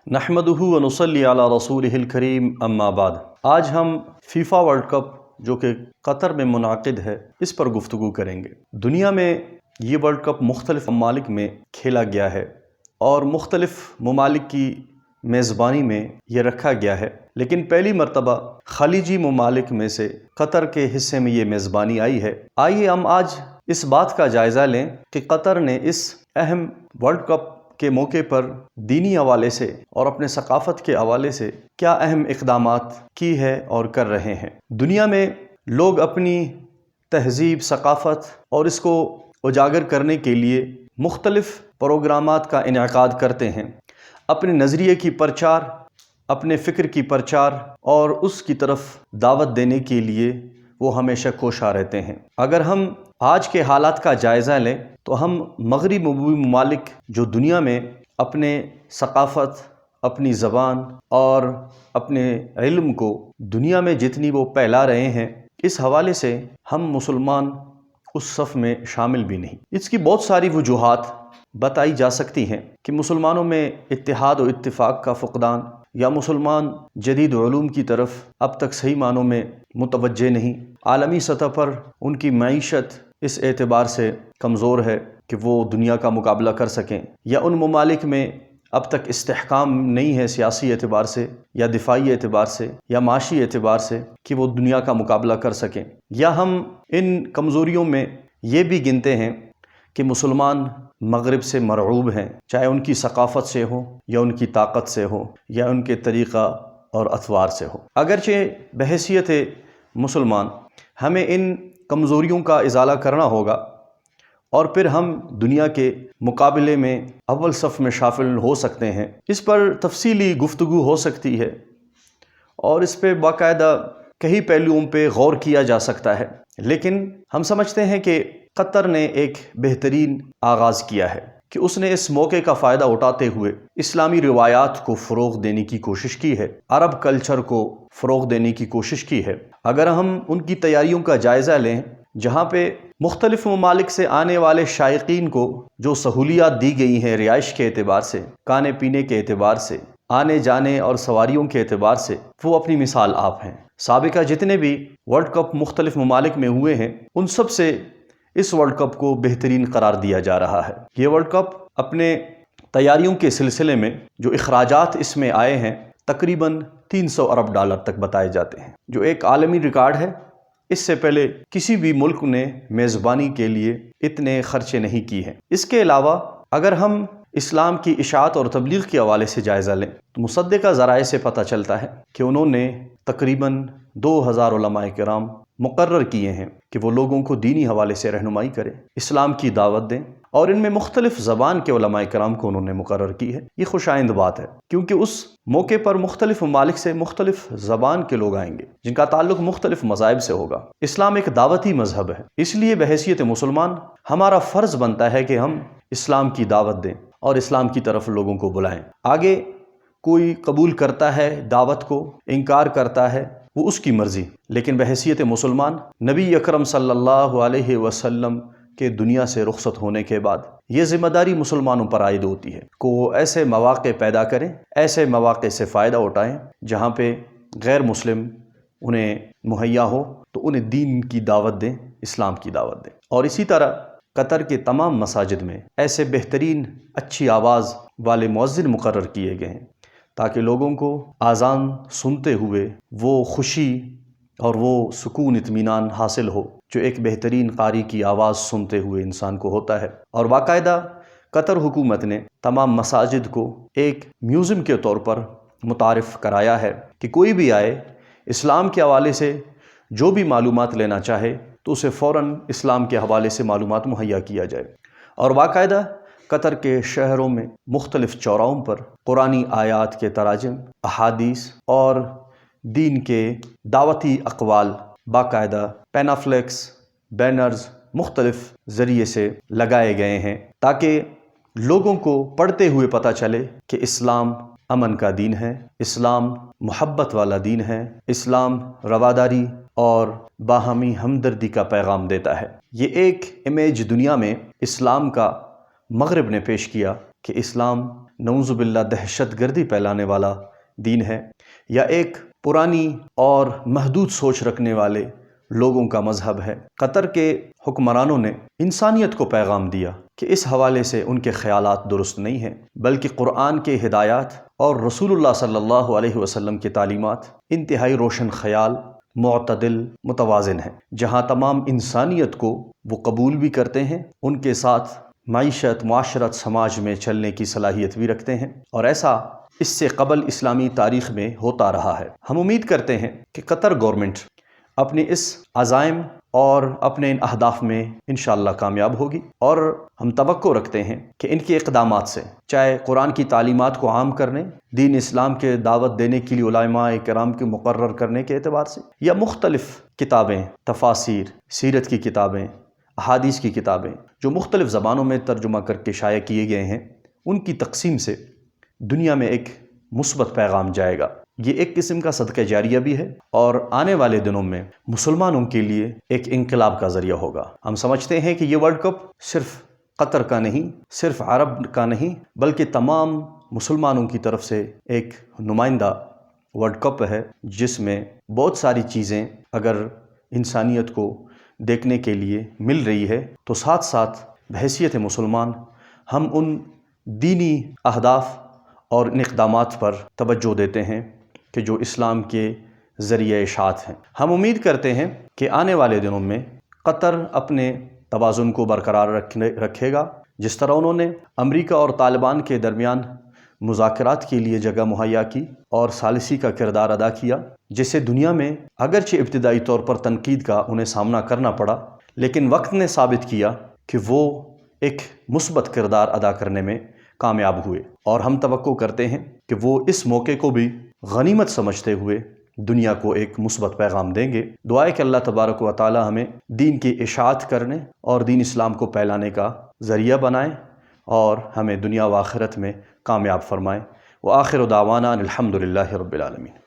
نحمدہ ونصلی علی رسولہ الکریم اما بعد۔ آج ہم فیفا ورلڈ کپ جو کہ قطر میں منعقد ہے اس پر گفتگو کریں گے۔ دنیا میں یہ ورلڈ کپ مختلف ممالک میں کھیلا گیا ہے اور مختلف ممالک کی میزبانی میں یہ رکھا گیا ہے، لیکن پہلی مرتبہ خلیجی ممالک میں سے قطر کے حصے میں یہ میزبانی آئی ہے۔ آئیے ہم آج اس بات کا جائزہ لیں کہ قطر نے اس اہم ورلڈ کپ کے موقع پر دینی حوالے سے اور اپنے ثقافت کے حوالے سے کیا اہم اقدامات کی ہے اور کر رہے ہیں۔ دنیا میں لوگ اپنی تہذیب، ثقافت اور اس کو اجاگر کرنے کے لیے مختلف پروگرامات کا انعقاد کرتے ہیں۔ اپنے نظریے کی پرچار، اپنے فکر کی پرچار اور اس کی طرف دعوت دینے کے لیے وہ ہمیشہ کوشاں رہتے ہیں۔ اگر ہم آج کے حالات کا جائزہ لیں تو ہم مغربی ممالک جو دنیا میں اپنے ثقافت، اپنی زبان اور اپنے علم کو دنیا میں جتنی وہ پھیلا رہے ہیں، اس حوالے سے ہم مسلمان اس صف میں شامل بھی نہیں۔ اس کی بہت ساری وجوہات بتائی جا سکتی ہیں کہ مسلمانوں میں اتحاد و اتفاق کا فقدان، یا مسلمان جدید علوم کی طرف اب تک صحیح معنوں میں متوجہ نہیں، عالمی سطح پر ان کی معیشت اس اعتبار سے کمزور ہے کہ وہ دنیا کا مقابلہ کر سکیں، یا ان ممالک میں اب تک استحکام نہیں ہے سیاسی اعتبار سے یا دفاعی اعتبار سے یا معاشی اعتبار سے کہ وہ دنیا کا مقابلہ کر سکیں۔ یا ہم ان کمزوریوں میں یہ بھی گنتے ہیں کہ مسلمان مغرب سے مرعوب ہیں، چاہے ان کی ثقافت سے ہو یا ان کی طاقت سے ہو یا ان کے طریقہ اور اطوار سے ہو۔ اگرچہ بحیثیت مسلمان ہمیں ان کمزوریوں کا ازالہ کرنا ہوگا اور پھر ہم دنیا کے مقابلے میں اول صف میں شامل ہو سکتے ہیں۔ اس پر تفصیلی گفتگو ہو سکتی ہے اور اس پہ باقاعدہ کئی پہلوؤں پہ غور کیا جا سکتا ہے، لیکن ہم سمجھتے ہیں کہ قطر نے ایک بہترین آغاز کیا ہے کہ اس نے اس موقع کا فائدہ اٹھاتے ہوئے اسلامی روایات کو فروغ دینے کی کوشش کی ہے، عرب کلچر کو فروغ دینے کی کوشش کی ہے۔ اگر ہم ان کی تیاریوں کا جائزہ لیں، جہاں پہ مختلف ممالک سے آنے والے شائقین کو جو سہولیات دی گئی ہیں رہائش کے اعتبار سے، کھانے پینے کے اعتبار سے، آنے جانے اور سواریوں کے اعتبار سے، وہ اپنی مثال آپ ہیں۔ سابقہ جتنے بھی ورلڈ کپ مختلف ممالک میں ہوئے ہیں، ان سب سے اس ورلڈ کپ کو بہترین قرار دیا جا رہا ہے۔ یہ ورلڈ کپ اپنے تیاریوں کے سلسلے میں جو اخراجات اس میں آئے ہیں تقریباً $300 ارب تک بتائے جاتے ہیں، جو ایک عالمی ریکارڈ ہے۔ اس سے پہلے کسی بھی ملک نے میزبانی کے لیے اتنے خرچے نہیں کی ہیں۔ اس کے علاوہ اگر ہم اسلام کی اشاعت اور تبلیغ کے حوالے سے جائزہ لیں تو مصدقہ ذرائع سے پتہ چلتا ہے کہ انہوں نے تقریباً 2000 علماء کرام مقرر کیے ہیں کہ وہ لوگوں کو دینی حوالے سے رہنمائی کریں، اسلام کی دعوت دیں، اور ان میں مختلف زبان کے علماء کرام کو انہوں نے مقرر کی ہے۔ یہ خوش آئند بات ہے کیونکہ اس موقع پر مختلف ممالک سے مختلف زبان کے لوگ آئیں گے جن کا تعلق مختلف مذاہب سے ہوگا۔ اسلام ایک دعوتی مذہب ہے، اس لیے بحیثیت مسلمان ہمارا فرض بنتا ہے کہ ہم اسلام کی دعوت دیں اور اسلام کی طرف لوگوں کو بلائیں۔ آگے کوئی قبول کرتا ہے دعوت کو، انکار کرتا ہے، وہ اس کی مرضی، لیکن بحیثیت مسلمان نبی اکرم صلی اللہ علیہ وسلم کے دنیا سے رخصت ہونے کے بعد یہ ذمہ داری مسلمانوں پر عائد ہوتی ہے کہ وہ ایسے مواقع پیدا کریں، ایسے مواقع سے فائدہ اٹھائیں جہاں پہ غیر مسلم انہیں مہیا ہو تو انہیں دین کی دعوت دیں، اسلام کی دعوت دیں۔ اور اسی طرح قطر کے تمام مساجد میں ایسے بہترین اچھی آواز والے مؤذن مقرر کیے گئے ہیں تاکہ لوگوں کو اذان سنتے ہوئے وہ خوشی اور وہ سکون اطمینان حاصل ہو جو ایک بہترین قاری کی آواز سنتے ہوئے انسان کو ہوتا ہے۔ اور باقاعدہ قطر حکومت نے تمام مساجد کو ایک میوزیم کے طور پر متعارف کرایا ہے کہ کوئی بھی آئے اسلام کے حوالے سے جو بھی معلومات لینا چاہے تو اسے فوراً اسلام کے حوالے سے معلومات مہیا کیا جائے۔ اور باقاعدہ قطر کے شہروں میں مختلف چوراہوں پر قرآنی آیات کے تراجم، احادیث اور دین کے دعوتی اقوال باقاعدہ پینافلیکس، بینرز مختلف ذریعے سے لگائے گئے ہیں تاکہ لوگوں کو پڑھتے ہوئے پتہ چلے کہ اسلام امن کا دین ہے، اسلام محبت والا دین ہے، اسلام رواداری اور باہمی ہمدردی کا پیغام دیتا ہے۔ یہ ایک امیج دنیا میں اسلام کا مغرب نے پیش کیا کہ اسلام نعوذ باللہ دہشت گردی پھیلانے والا دین ہے، یا ایک پرانی اور محدود سوچ رکھنے والے لوگوں کا مذہب ہے۔ قطر کے حکمرانوں نے انسانیت کو پیغام دیا کہ اس حوالے سے ان کے خیالات درست نہیں ہیں، بلکہ قرآن کے ہدایات اور رسول اللہ صلی اللہ علیہ وسلم کی تعلیمات انتہائی روشن خیال، معتدل، متوازن ہیں، جہاں تمام انسانیت کو وہ قبول بھی کرتے ہیں، ان کے ساتھ معیشت، معاشرت، سماج میں چلنے کی صلاحیت بھی رکھتے ہیں، اور ایسا اس سے قبل اسلامی تاریخ میں ہوتا رہا ہے۔ ہم امید کرتے ہیں کہ قطر گورنمنٹ اپنے اس عزائم اور اپنے ان اہداف میں انشاءاللہ کامیاب ہوگی، اور ہم توقع رکھتے ہیں کہ ان کے اقدامات سے، چاہے قرآن کی تعلیمات کو عام کرنے، دین اسلام کے دعوت دینے کے لیے علماء کرام کے مقرر کرنے کے اعتبار سے، یا مختلف کتابیں، تفاسیر، سیرت کی کتابیں، احادیث کی کتابیں جو مختلف زبانوں میں ترجمہ کر کے شائع کیے گئے ہیں، ان کی تقسیم سے دنیا میں ایک مثبت پیغام جائے گا۔ یہ ایک قسم کا صدقہ جاریہ بھی ہے، اور آنے والے دنوں میں مسلمانوں کے لیے ایک انقلاب کا ذریعہ ہوگا۔ ہم سمجھتے ہیں کہ یہ ورلڈ کپ صرف قطر کا نہیں، صرف عرب کا نہیں، بلکہ تمام مسلمانوں کی طرف سے ایک نمائندہ ورلڈ کپ ہے، جس میں بہت ساری چیزیں اگر انسانیت کو دیکھنے کے لیے مل رہی ہے، تو ساتھ ساتھ بحیثیت مسلمان ہم ان دینی اہداف اور ان اقدامات پر توجہ دیتے ہیں کہ جو اسلام کے ذریعہ اشاعت ہیں۔ ہم امید کرتے ہیں کہ آنے والے دنوں میں قطر اپنے توازن کو برقرار رکھے گا، جس طرح انہوں نے امریکہ اور طالبان کے درمیان مذاکرات کے لیے جگہ مہیا کی اور ثالثی کا کردار ادا کیا، جسے دنیا میں اگرچہ ابتدائی طور پر تنقید کا انہیں سامنا کرنا پڑا، لیکن وقت نے ثابت کیا کہ وہ ایک مثبت کردار ادا کرنے میں کامیاب ہوئے، اور ہم توقع کرتے ہیں کہ وہ اس موقع کو بھی غنیمت سمجھتے ہوئے دنیا کو ایک مثبت پیغام دیں گے۔ دعا ہے کہ اللہ تبارک و تعالی ہمیں دین کی اشاعت کرنے اور دین اسلام کو پھیلانے کا ذریعہ بنائیں، اور ہمیں دنیا و آخرت میں کامیاب فرمائیں۔ وآخر دعوانا الحمد للہ رب العالمین۔